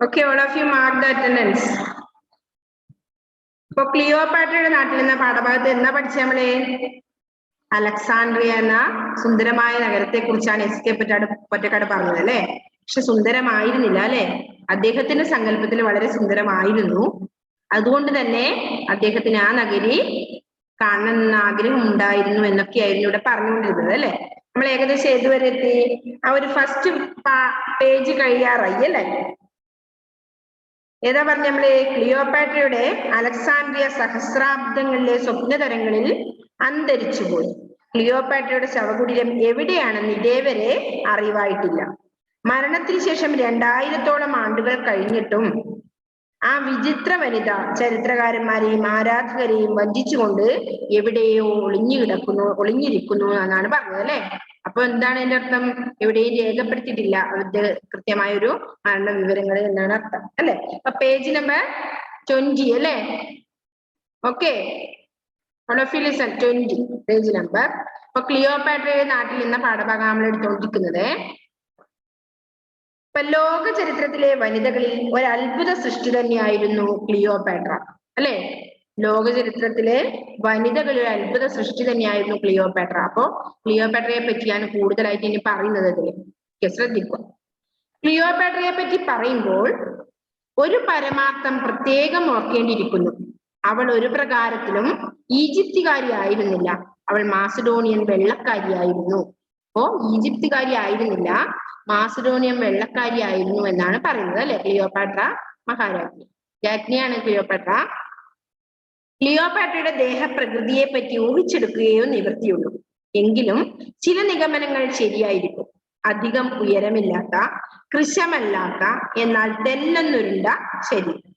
Okay, all of you mark the attendance. ഇപ്പൊ ക്ലിയോപാട്രയുടെ നാട്ടിൽ എന്ന പാഠഭാഗത്ത് എന്താ പഠിച്ച നമ്മള്? അലക്സാണ്ട്രിയ എന്ന സുന്ദരമായ നഗരത്തെ കുറിച്ചാണ് എസ്.കെ. പൊറ്റക്കാട് പറഞ്ഞത് അല്ലെ. പക്ഷെ സുന്ദരമായിരുന്നില്ല അല്ലെ. അദ്ദേഹത്തിന്റെ സങ്കല്പത്തിൽ വളരെ സുന്ദരമായിരുന്നു. അതുകൊണ്ട് തന്നെ അദ്ദേഹത്തിന് ആ നഗരി കാണണമെന്ന ആഗ്രഹം ഉണ്ടായിരുന്നു എന്നൊക്കെയായിരുന്നു ഇവിടെ പറഞ്ഞുകൊണ്ടിരുന്നത് അല്ലെ. നമ്മൾ ഏകദേശം ഏതുവരെ എത്തി? ആ ഒരു ഫസ്റ്റ് പേജ് കഴിയാറായി അല്ലെ. ഏതാ പറഞ്ഞ നമ്മള്? ക്ലിയോപാട്രയുടെ അലക്സാണ്ട്രിയ സഹസ്രാബ്ദങ്ങളിലെ സ്വപ്നതരങ്ങളിൽ അന്തരിച്ചുപോയി. ക്ലിയോപാട്രയുടെ ശവകുടീരം എവിടെയാണെന്ന് ഇതേവരെ അറിവായിട്ടില്ല. മരണത്തിന് ശേഷം 2000-ഓളം ആണ്ടുകൾ കഴിഞ്ഞിട്ടും ആ വിചിത്ര വനിത ചരിത്രകാരന്മാരെയും ആരാധകരെയും വഞ്ചിച്ചുകൊണ്ട് എവിടെയോ ഒളിഞ്ഞിരിക്കുന്നു എന്നാണ് പറഞ്ഞത് അല്ലെ. അപ്പൊ എന്താണ് അതിന്റെ അർത്ഥം? എവിടെയും രേഖപ്പെടുത്തിയിട്ടില്ല അവരുടെ കൃത്യമായ ഒരു മരണ വിവരങ്ങൾ എന്നാണ് അർത്ഥം അല്ലെ. അപ്പൊ പേജ് നമ്പർ 20 അല്ലെ. Okay, 20 page number. അപ്പൊ ക്ലിയോപാട്രയുടെ നാട്ടിൽ എന്ന പാഠഭാഗം നമ്മൾ എടുത്തുകൊണ്ടിരിക്കുന്നത്. ഇപ്പൊ ലോക ചരിത്രത്തിലെ വനിതകളിൽ ഒരു അത്ഭുത സൃഷ്ടി തന്നെയായിരുന്നു ക്ലിയോപാട്ര അല്ലെ. ലോക ചരിത്രത്തിലെ വനിതകളിൽ ഒരു അത്ഭുത സൃഷ്ടി തന്നെയായിരുന്നു ക്ലിയോപാട്ര. അപ്പോ ക്ലിയോപാട്രയെ പറ്റിയാണ് കൂടുതലായിട്ട് ഇനി പറയുന്നത്. ഇതിൽ ശ്രദ്ധിക്കുക. ക്ലിയോപാട്രയെ പറ്റി പറയുമ്പോൾ ഒരു പരമാർത്ഥം പ്രത്യേകം ഓർക്കേണ്ടിയിരിക്കുന്നു. അവൾ ഒരു പ്രകാരത്തിലും ഈജിപ്തുകാരി ആയിരുന്നില്ല. അവൾ മാസിഡോണിയൻ വെള്ളക്കാരിയായിരുന്നു. അപ്പോ ഈജിപ്തുകാരി ആയിരുന്നില്ല, മാസിഡോണിയൻ വെള്ളക്കാരിയായിരുന്നു എന്നാണ് പറയുന്നത് അല്ലെ. Cleopatra മഹാരാജ്ഞി, രാജ്ഞിയാണ് Cleopatra. ക്ലിയോപാട്രയുടെ ദേഹപ്രകൃതിയെ പറ്റി ഊഹിച്ചെടുക്കുകയോ നിവൃത്തിയുള്ളൂ. എങ്കിലും ചില നിഗമനങ്ങൾ ശരിയായിരിക്കും. അധികം ഉയരമില്ലാത്ത, കൃശമല്ലാത്ത, എന്നാൽ തെല്ലെന്നുരുണ്ട ശരീരം,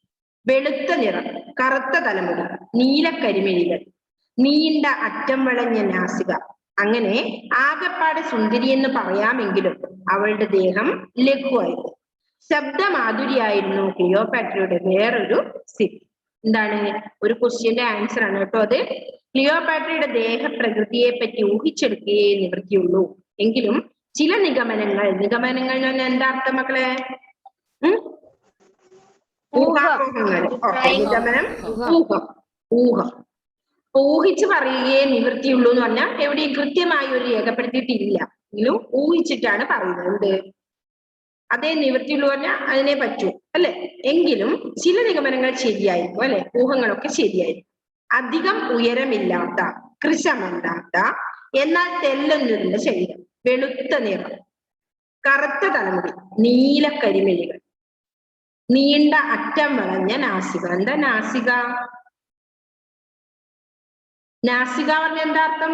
വെളുത്ത നിറം, കറുത്ത തലമുടി, നീലക്കരിമിഴികൾ, നീണ്ട അറ്റം വളഞ്ഞ നാസിക, അങ്ങനെ ആകപ്പാട് സുന്ദരിയെന്ന് പറയാമെങ്കിലും അവളുടെ ദേഹം ലഘുവായിരുന്നു. ശബ്ദമാധുരിയായിരുന്നു ക്ലിയോപാട്രയുടെ വേറൊരു സ്ഥിതി. എന്താണ്? ഒരു ക്വസ്റ്റ്യന്റെ ആൻസർ ആണ് കേട്ടോ അത്. ക്ലിയോപാട്രയുടെ ദേഹപ്രകൃതിയെ പറ്റി ഊഹിച്ചെടുക്കുകയേ നിവൃത്തിയുള്ളൂ. എങ്കിലും ചില നിഗമനങ്ങൾ എന്ന് പറഞ്ഞാൽ എന്താ അർത്ഥം മക്കളെ? ഊഹാപോഹങ്ങൾ. നിഗമനം, ഊഹം. ഊഹിച്ച് പറയുകയേ നിവൃത്തിയുള്ളൂ എന്ന് പറഞ്ഞാൽ എവിടെയും കൃത്യമായി ഒരു രേഖപ്പെടുത്തിയിട്ടില്ല, എങ്കിലും ഊഹിച്ചിട്ടാണ് പറയുന്നത്. എന്ത്? അതേ നിവൃത്തിയുള്ളൂ പറഞ്ഞാൽ അതിനെ പറ്റൂ അല്ലെ. എങ്കിലും ചില നിഗമനങ്ങൾ ശരിയായിരിക്കും അല്ലെ. ഊഹങ്ങളൊക്കെ ശരിയായിരിക്കും. അധികം ഉയരമില്ലാത്ത, കൃശമല്ലാത്ത, എന്നാൽ തെല്ലൊന്നുമില്ല ശരീരം, വെളുത്ത നിറം, കറുത്ത തലമുടി, നീലക്കരിമിഴികൾ, നീണ്ട അറ്റം വളഞ്ഞ നാസിക. എന്താ നാസിക? നാസിക പറഞ്ഞ എന്താ അർത്ഥം?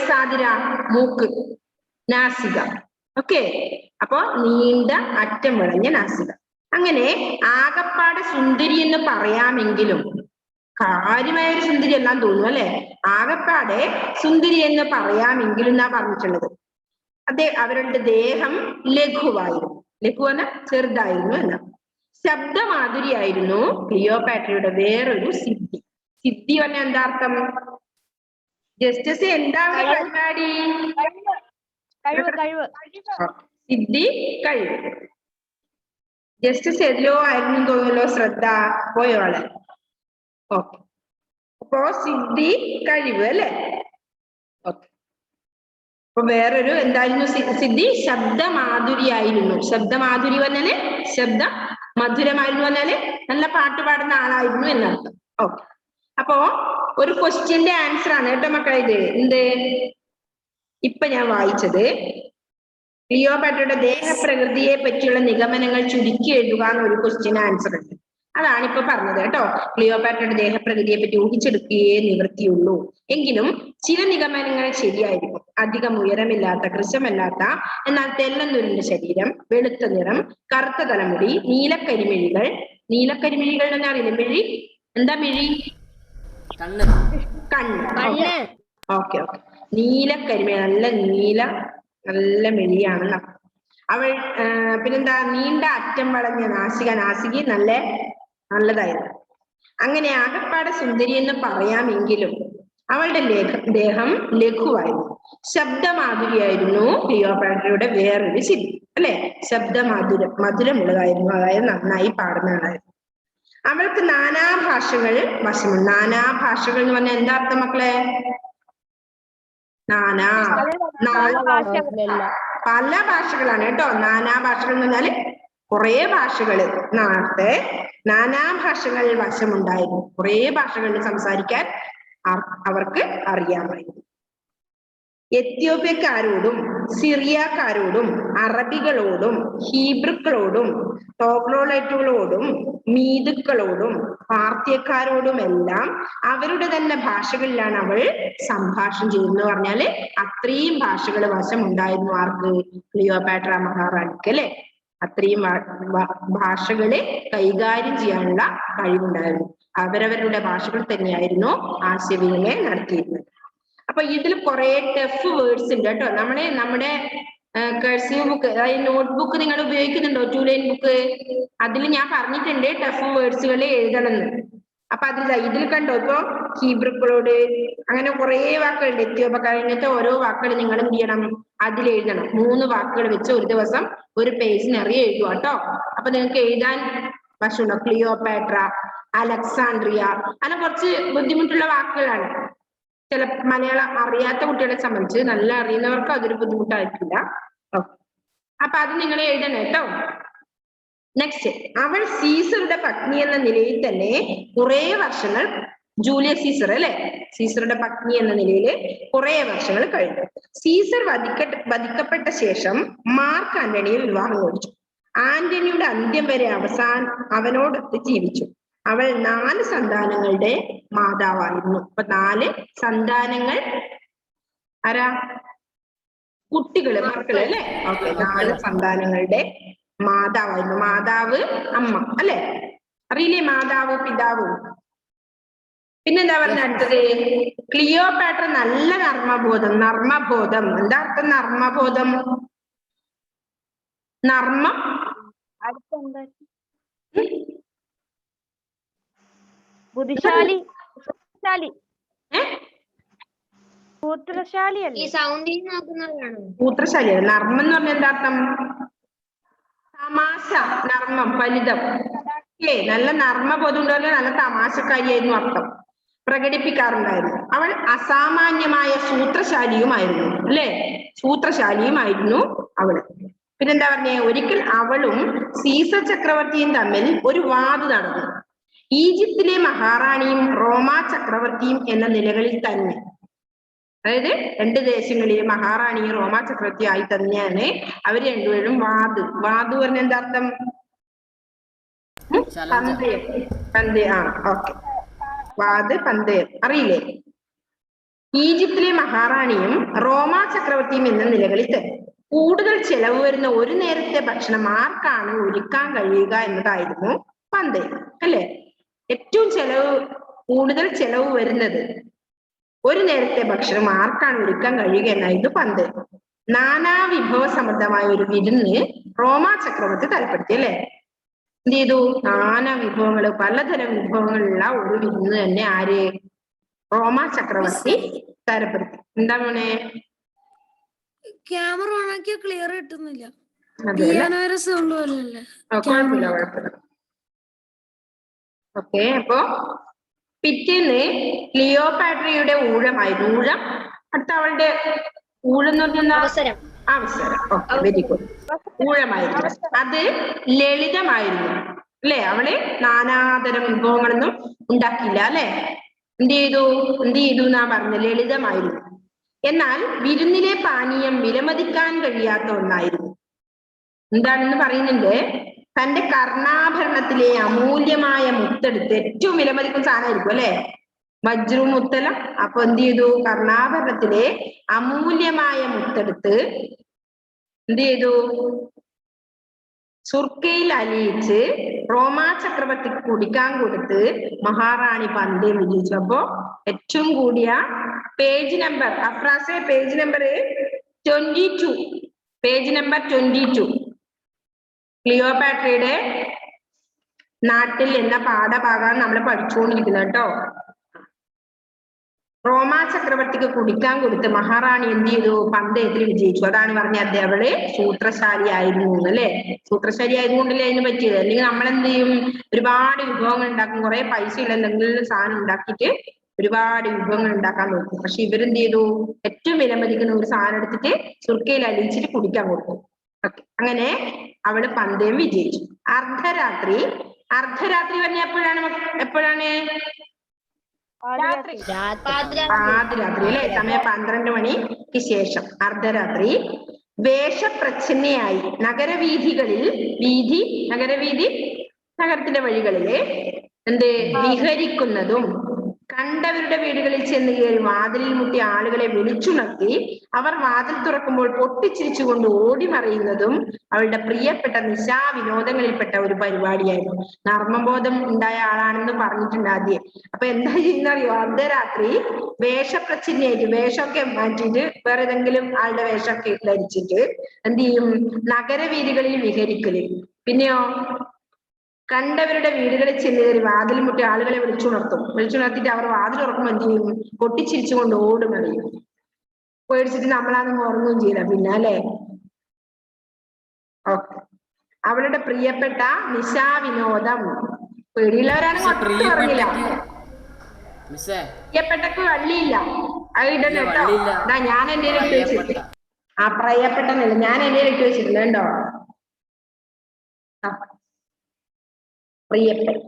സാദിര, മൂക്ക്, നാസിക. ഓക്കെ, അപ്പൊ നീണ്ട അറ്റം വളഞ്ഞ നാസിക. അങ്ങനെ ആകപ്പാട് സുന്ദരി എന്ന് പറയാമെങ്കിലും കാര്യമായ ഒരു സുന്ദരി എല്ലാം തോന്നുന്നു അല്ലെ. ആകപ്പാടെ സുന്ദരി എന്ന് പറയാമെങ്കിലും എന്നാ പറഞ്ഞിട്ടുള്ളത്. അവരുടെ ദേഹം ലഘുവായിരുന്നു. ലഘു എന്ന ചെറുതായിരുന്നു എന്ന. ശബ്ദമാധുരിയായിരുന്നു ക്ലിയോപാട്രയുടെ വേറൊരു സിദ്ധി. സിദ്ധി പറഞ്ഞ എന്താ അർത്ഥം? ജസ്റ്റിസ് എന്താ പരിപാടി? സിദ്ധി, കഴിവ്. ജസ്റ്റിസ് എതിലോ ആയിരുന്നു തോന്നുമല്ലോ, ശ്രദ്ധ പോയോളെ. ഓക്കെ, അപ്പോ സിദ്ധി, കഴിവ് അല്ലെ. ഓക്കെ, അപ്പൊ വേറൊരു എന്തായിരുന്നു സിദ്ധി? ശബ്ദമാധുരിയായിരുന്നു. ശബ്ദമാധുരി പറഞ്ഞാല് ശബ്ദം മധുരമായിരുന്നു പറഞ്ഞാല് നല്ല പാട്ട് പാടുന്ന ആളായിരുന്നു എന്നർത്ഥം. ഓക്കെ, അപ്പോ ഒരു ക്വസ്റ്റ്യന്റെ ആൻസർ ആണ് കേട്ടോ മക്കളെ ഇത്. എന്ത്? ഇപ്പൊ ഞാൻ വായിച്ചത് ക്ലിയോപാട്രയുടെ ദേഹപ്രകൃതിയെ പറ്റിയുള്ള നിഗമനങ്ങൾ ചുരുക്കി എഴുതുക എന്നൊരു ക്വസ്റ്റ്യൻ ആൻസർ ഉണ്ട്. അതാണ് ഇപ്പൊ പറഞ്ഞത് കേട്ടോ. ക്ലിയോപാട്രയുടെ ദേഹപ്രകൃതിയെ പറ്റി ഊഹിച്ചെടുക്കുകയേ നിവൃത്തിയുള്ളൂ. എങ്കിലും ചില നിഗമനങ്ങൾ ശരിയായിരിക്കും. അധികം ഉയരമില്ലാത്ത, കൃശമല്ലാത്ത, എന്നാൽ തെല്ലെന്നുരുണ്ട ശരീരം, വെളുത്ത നിറം, കറുത്ത തലമുടി, നീലക്കരിമിഴികൾ. നീലക്കരിമിഴികൾ എന്ന് അറിയില്ല. മിഴി എന്താ? മിഴി, കണ്ണ്. ഓക്കെ, നീലക്കരിമിഴി, നല്ല മെലിയാണ് അവൾ. പിന്നെന്താ? നീണ്ട അറ്റം വളഞ്ഞ നാസിക. നാസിക നല്ലതായിരുന്നു. അങ്ങനെ ആകപ്പാടെ സുന്ദരി എന്ന് പറയാമെങ്കിലും അവളുടെ ദേഹം ലഘുവായിരുന്നു. ശബ്ദമാധുരിയായിരുന്നു ക്ലിയോപാട്രയുടെ വേറൊരു സിദ്ധി അല്ലെ. മധുരമുള്ളതായിരുന്നു, അതായത് നന്നായി പാടുന്നതായിരുന്നു. അവൾക്ക് നാനാഭാഷകൾ വശമുണ്ട്. നാനാഭാഷകൾ എന്ന് പറഞ്ഞാൽ എന്താ അർത്ഥം മക്കളെ? പല ഭാഷകളാണ് കേട്ടോ. നാനാഭാഷകൾ എന്ന് പറഞ്ഞാല് കുറെ ഭാഷകള്. നേരത്തെ നാനാഭാഷകൾ വശമുണ്ടായിരുന്നു. കുറെ ഭാഷകളിൽ സംസാരിക്കാൻ അവർക്ക് അറിയാമായിരുന്നു. എത്യോപ്യക്കാരോടും സിറിയക്കാരോടും അറബികളോടും ഹീബ്രുക്കളോടും ടോഗ്ലോലൈറ്റുകളോടും മീതുക്കളോടും പാർത്യക്കാരോടുമെല്ലാം അവരുടെ തന്നെ ഭാഷകളിലാണ് അവൾ സംഭാഷണം ചെയ്യുന്നത്. പറഞ്ഞാല് അത്രയും ഭാഷകൾ വശമുണ്ടായിരുന്നു ആർക്ക്? ക്ലിയോപാട്ര മഹാറാണിക്ക് അല്ലെ. അത്രയും ഭാഷകളെ കൈകാര്യം ചെയ്യാനുള്ള കഴിവുണ്ടായിരുന്നു. അവരവരുടെ ഭാഷകൾ തന്നെയായിരുന്നു ആശയവിനിമയം നടത്തിയിരുന്നത്. അപ്പൊ ഇതിൽ കുറെ ടഫ് വേർഡ്സ് ഉണ്ട് കേട്ടോ. നമ്മുടെ കഴ്സീവ് ബുക്ക്, അതായത് നോട്ട്ബുക്ക് നിങ്ങൾ ഉപയോഗിക്കുന്നുണ്ടോ? 2 ലൈൻ ബുക്ക്, അതിൽ ഞാൻ പറഞ്ഞിട്ടുണ്ട് ടഫ് വേർഡ്സുകൾ എഴുതണമെന്ന്. അപ്പൊ ഇതിൽ കണ്ടോ, ഇപ്പൊ ഹീബ്രുക്കളോട് അങ്ങനെ കുറെ വാക്കുകളുണ്ട്. എത്യോപ്യക്കാർ, ഇങ്ങനത്തെ ഓരോ വാക്കുകൾ നിങ്ങൾ എന്ത് ചെയ്യണം? അതിൽ എഴുതണം. 3 വാക്കുകൾ വെച്ച് ഒരു ദിവസം ഒരു പേജ് നിറയെ എഴുതുക കേട്ടോ. അപ്പൊ നിങ്ങൾക്ക് എഴുതാൻ വശമുണ്ടോ? ക്ലിയോപാട്ര, അലക്സാൻഡ്രിയ, അങ്ങനെ കുറച്ച് ബുദ്ധിമുട്ടുള്ള വാക്കുകളാണ്. ചില മലയാളം അറിയാത്ത കുട്ടികളെ സംബന്ധിച്ച്, നല്ല അറിയുന്നവർക്ക് അതൊരു ബുദ്ധിമുട്ടായിരിക്കില്ല. അപ്പൊ അത് നിങ്ങൾ എഴുതണം കേട്ടോ. നെക്സ്റ്റ്, അവൾ സീസറുടെ പത്നി എന്ന നിലയിൽ തന്നെ കുറെ വർഷങ്ങൾ, ജൂലിയസ് സീസർ അല്ലെ, സീസറുടെ പത്നി എന്ന നിലയിൽ കുറെ വർഷങ്ങൾ കഴിഞ്ഞു. സീസർ വധിക്കപ്പെട്ട ശേഷം മാർക്ക് ആന്റണിയെ വിവാഹം കഴിച്ചു. ആന്റണിയുടെ അന്ത്യം വരെ അവനോടൊത്ത് ജീവിച്ചു. അവൾ 4 സന്താനങ്ങളുടെ മാതാവായിരുന്നു. അപ്പൊ 4 സന്താനങ്ങൾ ആരാ? കുട്ടികള്, മക്കള് അല്ലെ. ഓക്കെ, 4 സന്താനങ്ങളുടെ മാതാവായിരുന്നു. മാതാവ് അമ്മ അല്ലെ, അറിയില്ലേ? മാതാവ് പിതാവ്. പിന്നെന്താ പറഞ്ഞ അടുത്തത്? ക്ലിയോപാട്ര നല്ല നർമ്മബോധം. എന്താ അർത്ഥം നർമ്മബോധം? നർമ്മം ബുദ്ധിശാലി, പൂത്രശാലിയാണ്. നർമ്മം എന്ന് പറഞ്ഞ എന്താ അർത്ഥം? തമാശ, നർമ്മം, ഫലിതം അല്ലേ. നല്ല നർമ്മബോധം ഉണ്ടല്ലോ, നല്ല തമാശക്കാരിയായിരുന്നു അർത്ഥം, പ്രകടിപ്പിക്കാറുണ്ടായിരുന്നു. അവൾ അസാമാന്യമായ സൂത്രശാലിയുമായിരുന്നു അല്ലെ. സൂത്രശാലിയുമായിരുന്നു അവള്. പിന്നെന്താ പറഞ്ഞേ? ഒരിക്കൽ അവളും സീസർ ചക്രവർത്തിയും തമ്മിൽ ഒരു വാദ് നടന്നു. ഈജിപ്തിലെ മഹാറാണിയും റോമാ ചക്രവർത്തിയും എന്ന നിലകളിൽ തന്നെ, അതായത് 2 ദേശങ്ങളിലെ മഹാറാണിയും റോമാ ചക്രവർത്തിയും ആയി തന്നെയാണ് അവർ രണ്ടുപേരും വാദ് പറഞ്ഞ എന്താ അർത്ഥം? പന്തയം. ഓക്കെ, പന്തയം അറിയില്ലേ? ഈജിപ്തിലെ മഹാറാണിയും റോമാ ചക്രവർത്തിയും എന്ന നിലകളിൽ തന്നെ കൂടുതൽ ചെലവ് വരുന്ന ഒരു നേരത്തെ ഭക്ഷണം ആർക്കാണ് ഒരുക്കാൻ കഴിയുക എന്നതായിരുന്നു പന്തയം അല്ലെ. ഏറ്റവും കൂടുതൽ ചെലവ് വരുന്നത് ഒരു നേരത്തെ ഭക്ഷണം ആർക്കാണ് ഒരുക്കാൻ കഴിയുക എന്നായിരുന്നു പന്തയം. നാനാ വിഭവ സമൃദ്ധമായ ഒരു വിരുന്ന് റോമാ ചക്രവർത്തി തലപ്പെടുത്തി അല്ലെ. എന്ത് ചെയ്തു? നാനാ വിഭവങ്ങള്, പലതരം വിഭവങ്ങളുള്ള ഒരു വിരുന്ന് തന്നെ ആര്? റോമാ ചക്രവർത്തി തരപ്പെടുത്തി. എന്താ മോനെ? ക്യാമറ ഓണാക്കിയ ക്ലിയർ കിട്ടുന്നില്ല. ഓക്കെ, അപ്പൊ പിറ്റേന്ന് ക്ലിയോപാട്രയുടെ ഊഴമായിരുന്നു. ഊഴം അടുത്ത അവളുടെ ഊഴം എന്ന് പറഞ്ഞാൽ അവസരം. Okay, very good. ഊഴമായിരുന്നു. അത് ലളിതമായിരുന്നു അല്ലെ. അവള് നാനാതരം വിഭവങ്ങളൊന്നും ഉണ്ടാക്കിയില്ല അല്ലെ. എന്ത് ചെയ്തു എന്നാ പറഞ്ഞത്? ലളിതമായിരുന്നു. എന്നാൽ വിരുന്നിലെ പാനീയം വിലമതിക്കാൻ കഴിയാത്ത ഒന്നായിരുന്നു. എന്താണെന്ന് പറയുന്നുണ്ട്? തന്റെ കർണാഭരണത്തിലെ അമൂല്യമായ മുത്തെടുത്ത്, ഏറ്റവും വിലമതിക്കുന്ന സാധനമായിരിക്കും അല്ലെ, വജ്രവും മുത്തല. അപ്പൊ എന്ത് ചെയ്തു? കർണാഭരണത്തിലെ അമൂല്യമായ മുത്തെടുത്ത് എന്ത് ചെയ്തു? സുർക്കയിൽ അലിയിച്ച് റോമാ ചക്രവർത്തിക്ക് കുടിക്കാൻ കൊടുത്ത് മഹാറാണി പന്തയം വിജയിച്ചു. അപ്പോ ഏറ്റവും കൂടിയ പേജ് നമ്പർ, അഫ്രാസെ പേജ് നമ്പർ 22, പേജ് നമ്പർ 22, ക്ലിയോപാട്രയുടെ നാട്ടിൽ എന്ന പാഠഭാഗമാണ് നമ്മൾ പഠിച്ചുകൊണ്ടിരിക്കുന്നത് കേട്ടോ. റോമാ ചക്രവർത്തിക്ക് കുടിക്കാൻ കൊടുത്ത് മഹാറാണി എന്ത് ചെയ്തു? പന്തയത്തിൽ വിജയിച്ചു. അതാണ് പറഞ്ഞത് അവള് സൂത്രശാലി ആയിരുന്നു അല്ലെ. സൂത്രശാലി ആയതുകൊണ്ടല്ലേ അതിന് പറ്റിയത്. അല്ലെങ്കിൽ നമ്മൾ എന്ത് ചെയ്യും? ഒരുപാട് വിഭവങ്ങൾ ഉണ്ടാക്കും, കുറെ പൈസ ഉള്ള എന്തെങ്കിലും സാധനം ഉണ്ടാക്കിയിട്ട് ഒരുപാട് വിഭവങ്ങൾ ഉണ്ടാക്കാൻ നോക്കും. പക്ഷെ ഇവരെന്ത് ചെയ്തു? ഏറ്റവും വിലമതിക്കുന്ന ഒരു സാധനം എടുത്തിട്ട് സുർക്കയിൽ അലിയിച്ചിട്ട് കുടിക്കാൻ കൊടുക്കും. അങ്ങനെ അവള് പന്തയം വിജയിച്ചു. അർദ്ധരാത്രി പറഞ്ഞ എപ്പോഴാണ്? പാതിരാത്രി അല്ലെ. സമയം 12 മണിക്ക് ശേഷം അർദ്ധരാത്രി. വേഷപ്രച്ഛന്നയായി നഗരവീഥികളിൽ നഗരത്തിന്റെ വഴികളില് വിഹരിക്കുന്നതും കണ്ടവരുടെ വീടുകളിൽ ചെന്ന് കയറി വാതിലിൽ മുട്ടി ആളുകളെ വിളിച്ചുണർത്തി അവർ വാതിൽ തുറക്കുമ്പോൾ പൊട്ടിച്ചിരിച്ചുകൊണ്ട് ഓടി മറിയുന്നതും അവളുടെ പ്രിയപ്പെട്ട നിശാവിനോദങ്ങളിൽപ്പെട്ട ഒരു പരിപാടിയായിരുന്നു. നർമ്മബോധം ഉണ്ടായ ആളാണെന്ന് പറഞ്ഞിട്ടുണ്ട് ആദ്യം. അപ്പൊ എന്താ ചെയ്യുന്നറിയോ? അർദ്ധരാത്രി വേഷപ്രച്ഛന്നയായിട്ട്, വേഷമൊക്കെ മാറ്റിയിട്ട് വേറെ ഏതെങ്കിലും ആളുടെ വേഷമൊക്കെ ധരിച്ചിട്ട് എന്ത് ചെയ്യും? നഗരവീഥികളിൽ വിഹരിക്കല്. പിന്നെയോ കണ്ടവരുടെ വീടുകളിൽ ചെന്ന് കയറി വാതിൽ മുട്ടി ആളുകളെ വിളിച്ചുണർത്തിയിട്ട് അവർ വാതിൽ ഉറക്കുമ്പോൾ എന്ത് ചെയ്യും? പൊട്ടിച്ചിരിച്ചുകൊണ്ട് ഓടും അറിയും. പേടിച്ചിട്ട് നമ്മളാണെന്ന് ഉറങ്ങുകയും ചെയ്യില്ല പിന്നെ അല്ലെ. ഓക്കെ. അവളുടെ പ്രിയപ്പെട്ട നിശാവിനോദം. പേടിയുള്ളവരാണെങ്കിൽ ഒട്ടും ഉറങ്ങില്ല. പ്രിയപ്പെട്ടക്ക് വള്ളിയില്ല, അത് ഇടണം കേട്ടോ. ഞാൻ എന്റെ ഇട്ട് വെച്ചിട്ടില്ല. പ്രിയപ്പെട്ടെന്നല്ല, ഞാൻ എന്റെ ഇട്ട് വെച്ചിട്ടില്ല കേട്ടോ. പ്രിയപ്പെട്ട.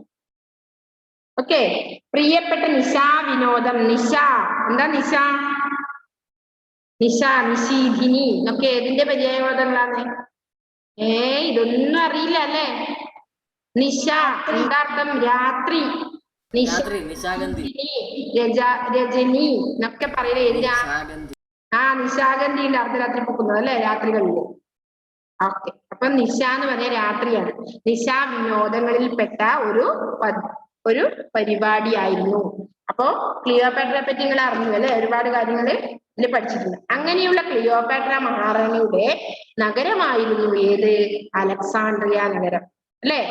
ഓക്കെ. പ്രിയപ്പെട്ട നിശാവിനോദം. നിശ എന്താ? നിശീധിനി എന്നൊക്കെ ഏതിന്റെ പര്യായവാദങ്ങളാണ്? ഇതൊന്നും അറിയില്ല അല്ലെ. നിശ എന്താ അർത്ഥം? രാത്രി. രജനി എന്നൊക്കെ പറയുന്നത് ഏതിനാ? നിശാഗന്ധിന്റെ അർദ്ധരാത്രി പൂക്കുന്നത് അല്ലെ, രാത്രികളില്. ഓക്കെ. അപ്പൊ നിശ എന്ന് പറഞ്ഞ രാത്രിയാണ്. നിശാ വിനോദങ്ങളിൽപ്പെട്ട ഒരു പരിപാടിയായിരുന്നു. അപ്പോ ക്ലിയോപാട്രയെ പറ്റി നിങ്ങൾ അറിഞ്ഞു അല്ലെ, ഒരുപാട് കാര്യങ്ങൾ ഇതിൽ പഠിച്ചിട്ടുണ്ട്. അങ്ങനെയുള്ള ക്ലിയോപാട്ര മഹാറാണിയുടെ നഗരമായിരുന്നു ഏത്? അലക്സാണ്ട്രിയ നഗരം അല്ലെ.